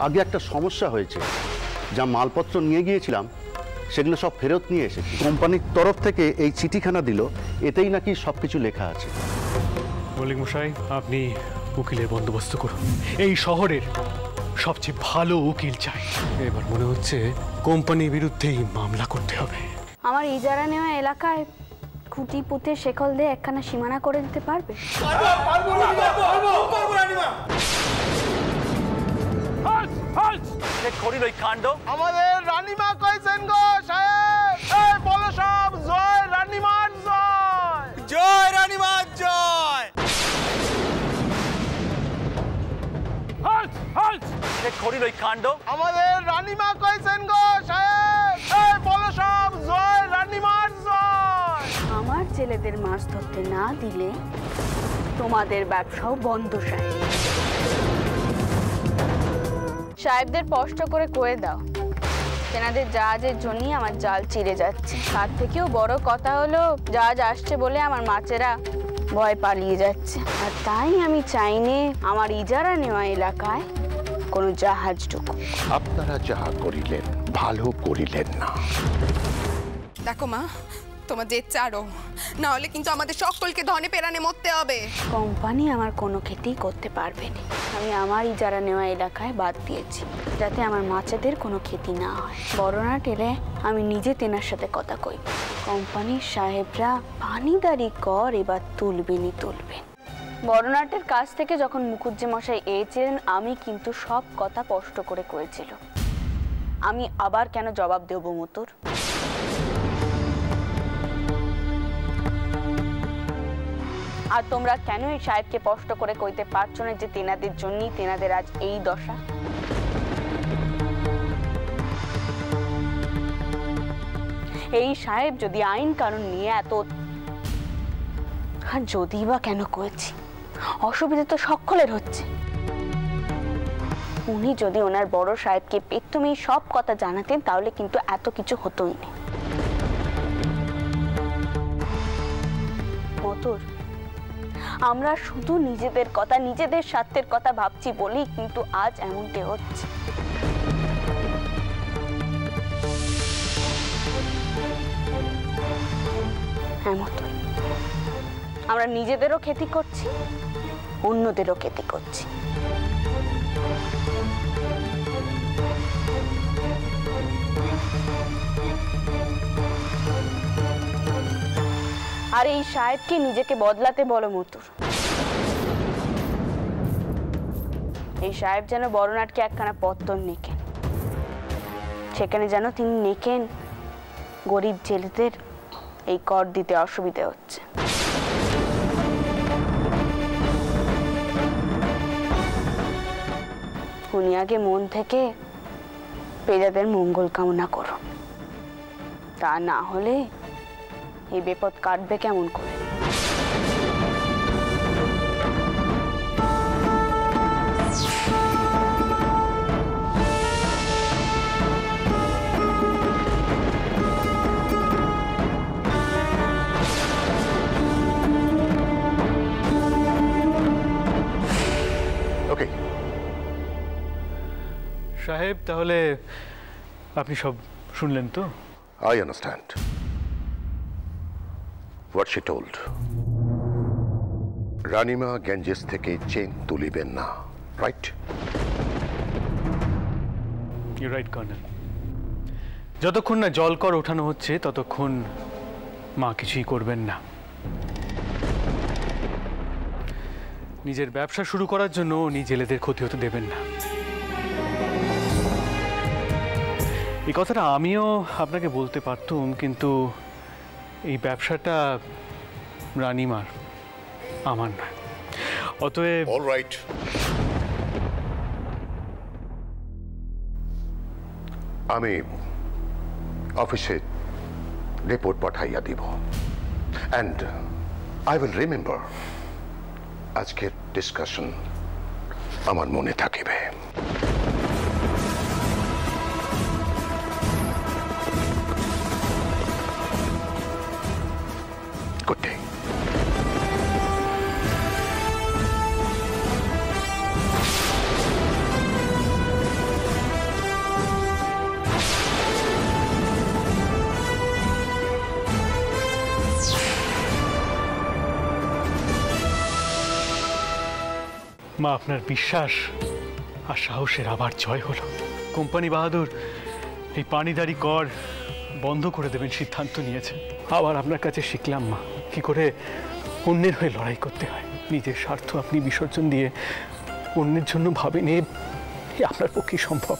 আগে একটা সমস্যা হয়েছে, যা মালপত্র নিয়ে গিয়েছিলাম সেগুলো সব ফেরত নিয়ে এসেছি। কোম্পানির তরফ থেকে এই চিঠিখানা দিল, এতেই নাকি সবকিছু লেখা আছে। মল্লিক মশাই, আপনি উকিলের বন্দোবস্ত করুন। এই শহরের সবচেয়ে ভালো উকিল চাই। এবার মনে হচ্ছে কোম্পানির বিরুদ্ধেই মামলা করতে হবে। আমার ইজারা নেওয়া এলাকায় খুঁটি পুঁতে শেকল দিয়ে একখানা সীমানা করে দিতে পারবে? আমাদের রানীমা কইছেন গো সাহেব। এই বলো সব, জয় রানীমার জয়, জয় রানীমার জয়। আমাদের রানীমা কইছেন গো সাহেব। এই বলো সব, জয় রানীমার জয়। আমার ছেলেদের মাছ ধরতে না দিলে তোমাদের ব্যবসাও বন্ধ। সাহেবদের স্পষ্ট করে কয়ে দাও, তেনাদের জাহাজের জন্যই আমার জাল চিড়ে যাচ্ছে। তার থেকেও বড় কথা হলো, জাহাজ আসছে বলে আমার মাছেরা ভয় পালিয়ে যাচ্ছে। আর তাই আমি চাইনি আমার ইজারা নেওয়া এলাকায় কোনো জাহাজ ঢুকুক। আপনারা যাহা করিলেন ভালো করিলেন না। দেখো মা, তোমার যে চারো, না হলে কিন্তু আমাদের সকলকে ধনে পেরানে মরতে হবে। কোম্পানি আমার কোনো ক্ষতিই করতে পারবে না। আমি আমার ইজারা নেওয়া এলাকায় বাদ দিয়েছি, যাতে আমার মাছেদের কোনো ক্ষতি না হয়। বড়নাট এলে আমি নিজে তেনার সাথে কথা কই। কোম্পানির সাহেবরা পানিদারি কর এবার তুলবেনই তুলবেন। বড়নাটের কাছ থেকে যখন মুখুজ্জে মশাই এসেছিলেন, আমি কিন্তু সব কথা স্পষ্ট করে কয়েছিল। আমি আবার কেন জবাব দেব মতুর? আর তোমরা কেন এই সাহেবকে স্পষ্ট করে কইতে পারছো না যে তেনাদের জন্যই তেনাদের আজ এই দশা? এই সাহেব যদি আইন কানুন নিয়ে এত, আর যদি বা কেন কয়েছি, অসুবিধা তো সকলের হচ্ছে। উনি যদি ওনার বড় সাহেবকে পেট্টুমেই সব কথা জানাতেন, তাহলে কিন্তু এত কিছু হতোই না। মতুর, আমরা শুধু নিজেদের কথা, নিজেদের স্বার্থের কথা ভাবছি বলেই কিন্তু আজ এমনটি হচ্ছে। আমরা নিজেদেরও ক্ষতি করছি, অন্যদেরও ক্ষতি করছি। আর এই সাহেবকে নিজেকে বদলাতে বলো মতুর। এই সাহেব যেন বড়নাটকে একখানা পত্তন নেকেন, সেখানে যেন তিনি নেকেন গরিব জেলেদের এই কর দিতে অসুবিধা হচ্ছে। উনি আগে মন থেকে প্রজাদের মঙ্গল কামনা করুন, তা না হলে এই বিপদ কাটবে কেমন করে? ওকে সাহেব, তাহলে আপনি সব শুনলেন তো? I understand what she told. রানীমা গেঞ্জেস থেকে চেন তুলিবেন না, রাইট? You right colonel. যতক্ষণ না জলকর ওঠানো হচ্ছে ততক্ষণ মা কিছুই করবেন না। নিজের ব্যবসা শুরু করার জন্য উনি জেলেদের ক্ষতি হতে দেবেন না। এই কথাটা আমিও আপনাকে বলতে পারতুম, কিন্তু এই ব্যবসাটা রানীমার, আমার না। অতএব অল রাইট, আমি অফিসে রিপোর্ট পাঠাইয়া দিব, অ্যান্ড আই উইল রিমেম্বার আজকের ডিসকাশন আমার মনে থাকিবে। Good day. মা, আপনার বিশ্বাস আর সাহসের আবার জয় হলো। কোম্পানি বাহাদুর এই পানিদারি কর বন্ধ করে দেবেন সিদ্ধান্ত নিয়েছে। আবার আপনার কাছে শিখলাম মা, কি করে অন্যের হয়ে লড়াই করতে হয়। নিজের স্বার্থ আপনি বিসর্জন দিয়ে অন্যের জন্য ভাবেন, আপনার পক্ষে সম্ভব।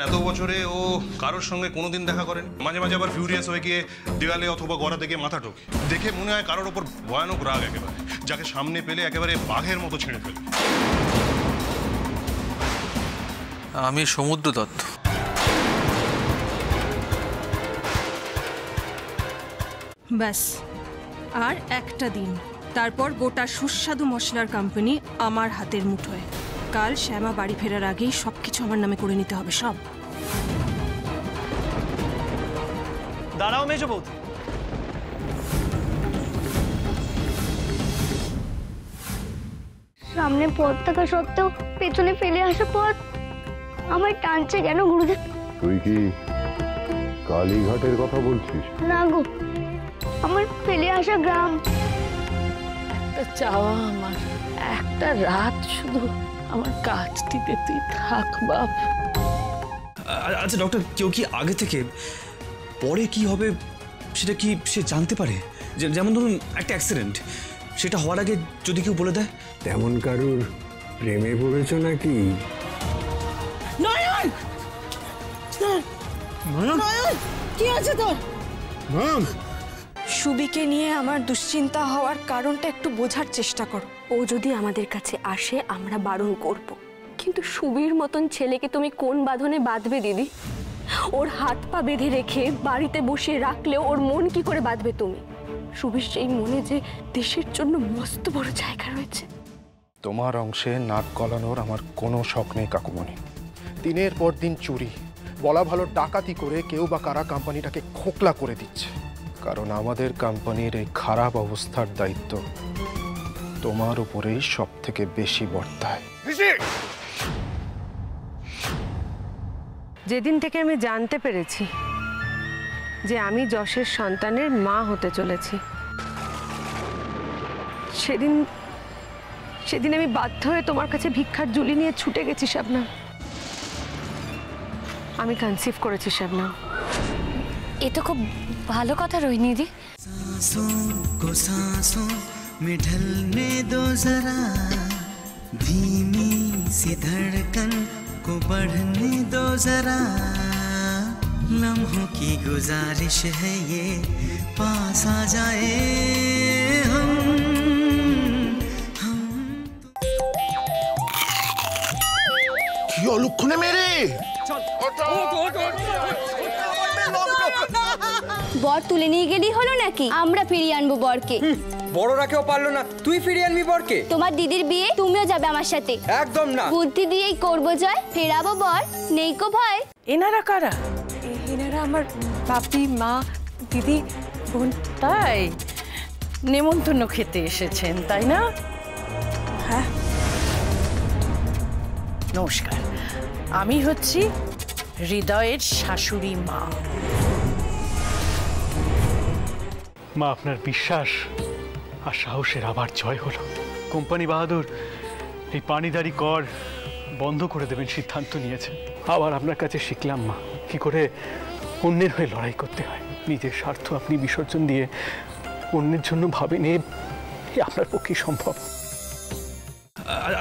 এত বছরে ও কারোর সঙ্গে কোনোদিন দেখা করেন, মাঝে মাঝে আবার ফিউরিয়াস হয়ে গিয়ে দেওয়ালে অথবা গড়া থেকে মাথা টোকে। দেখে মনে হয় কারোর ওপর ভয়ানক রাগ, একেবারে যাকে সামনে পেলে একেবারে বাঘের মতো ছেড়ে ফেলে। আমি সমুদ্র দত্ত। ব্যাস আর একটা দিন, তারপর গোটা সুস্বাদু মশলার কোম্পানি আমার হাতের মুঠোয়। কাল শ্যামা বাড়ি ফেরার আগেই সবকিছু আমার নামে করে নিতে হবে, সব। দাঁড়াও মেজো বৌদি। সামনে পথ থাকা সত্ত্বেও পেছনে ফেলে আসা পথ আমায় টানছে কেন গুরুদেব? তুই কি কালীঘাটের কথা বলছিস? না গো, আমার ফেলে আসা গ্রাম। একটা চাওয়া আমার, একটা রাত শুধু আমার কাজটিতে তুই থাক বাপ। আচ্ছা ডক্টর, কেউ কি আগে থেকে পরে কি হবে সেটা কি সে জানতে পারে? যেমন ধরুন একটা অ্যাক্সিডেন্ট, সেটা হওয়ার আগে যদি কেউ বলে দেয়। তেমন কারুর প্রেমে পড়েছ নাকি? নয়ন, নয়ন, কি আছে তোর? সুবিকে নিয়ে আমার দুশ্চিন্তা হওয়ার কারণটা একটু বোঝার চেষ্টা করো। ও যদি আমাদের কাছে আসে আমরা বারণ করব, কিন্তু সুবীর মতন ছেলেকে তুমি কোন বাঁধনে বাঁধবে দিদি? ওর হাত পা বেঁধে রেখে বাড়িতে বসিয়ে রাখলেও ওর মন কি করে বাঁধবে তুমি? সুবীর সেই মনে যে দেশের জন্য মস্ত বড় জায়গা রয়েছে। তোমার অংশে নাক গলানোর আমার কোনো শখ নেই কাকুমণি। দিনের পর দিন চুরি, বলা ভালো ডাকাতি করে কেউ বা কারা কোম্পানিটাকে খোকলা করে দিচ্ছে। কারণ আমাদের কোম্পানির এই খারাপ অবস্থার দায়িত্ব তোমার উপরেই সব থেকে বেশি বর্তায়। যেদিন থেকে আমি জানতে পেরেছি যে আমি যশের সন্তানের মা হতে চলেছি, সেদিন আমি বাধ্য হয়ে তোমার কাছে ভিক্ষার ঝুলি নিয়ে ছুটে গেছি শাবনা। আমি কনসিভ করেছি শাবনা। এ তো খুব ভালো কথা রোহিণী দি। में ढलने दो जरा, धीमी सी धड़कन को बढ़ने दो जरा, लम्हों की गुजारिश है ये पास आ जाए हम। কি অলক্ষণে মেরে বর তুলে নিয়ে গেলেই হলো নাকি? আমরা ফিরিয়ে আনবো বরকে। বড়রা কেউ পারলো না, তুই ফিরিয়ে আনবি বরকে? তোমার দিদির বিয়ে, তুমিও যাবে আমার সাথে। একদম না, বুদ্ধি দিয়েই করবো জয়, ফেরাবো বর, নেই কো ভয়। এনারা কারা? এনারা আমার বাপি, মা, দিদি, বোন। তাই নেমন্তন্ন খেতে এসেছেন তাই না? হ্যাঁ। নমস্কার, আমি হচ্ছি হৃদয়ের শাশুড়ি মা। মা, আপনার বিশ্বাস আর সাহসের আবার জয় হলো। কোম্পানি বাহাদুর এই পানিদারি কর বন্ধ করে দেবেন সিদ্ধান্ত নিয়েছে। আবার আপনার কাছে শিখলাম মা, কি করে অন্যের হয়ে লড়াই করতে হয়। নিজের স্বার্থ আপনি বিসর্জন দিয়ে অন্যের জন্য ভাবেন, আপনার পক্ষে সম্ভব।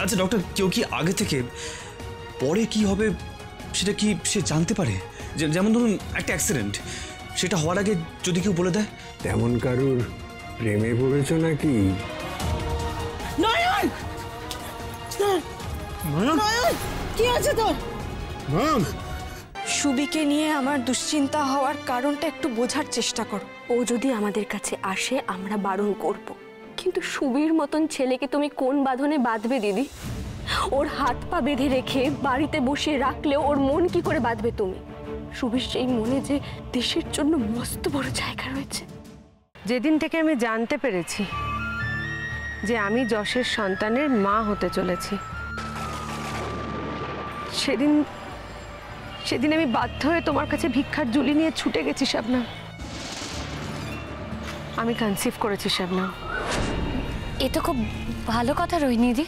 আচ্ছা ডক্টর, কেউ কি আগে থেকে পরে কি হবে সেটা কি সে জানতে পারে? যেমন ধরুন একটা অ্যাক্সিডেন্ট, সেটা হওয়ার আগে যদি কেউ বলে দেয়। তেমন কারুর প্রেমে পড়েছ নাকি? নয়ন, নয়ন, কি আছে তোর? সুবিকে নিয়ে আমার দুশ্চিন্তা হওয়ার কারণটা একটু বোঝার চেষ্টা করো। ও যদি আমাদের কাছে আসে আমরা বারণ করব, কিন্তু সুবীর মতন ছেলেকে তুমি কোন বাঁধনে বাঁধবে দিদি? ওর হাত পা বেঁধে রেখে বাড়িতে বসিয়ে রাখলেও ওর মন কি করে বাঁধবে তুমি? সুবীর সেই মনে যে দেশের জন্য মস্ত বড় জায়গা রয়েছে। যেদিন থেকে আমি জানতে পেরেছি যে আমি যশের সন্তানের মা হতে চলেছি, সেদিন আমি বাধ্য হয়ে তোমার কাছে ভিক্ষার ঝুলি নিয়ে ছুটে গেছি শাবনা। আমি কনসিভ করেছি শাবনা। এ তো খুব ভালো কথা রোহিণী দি।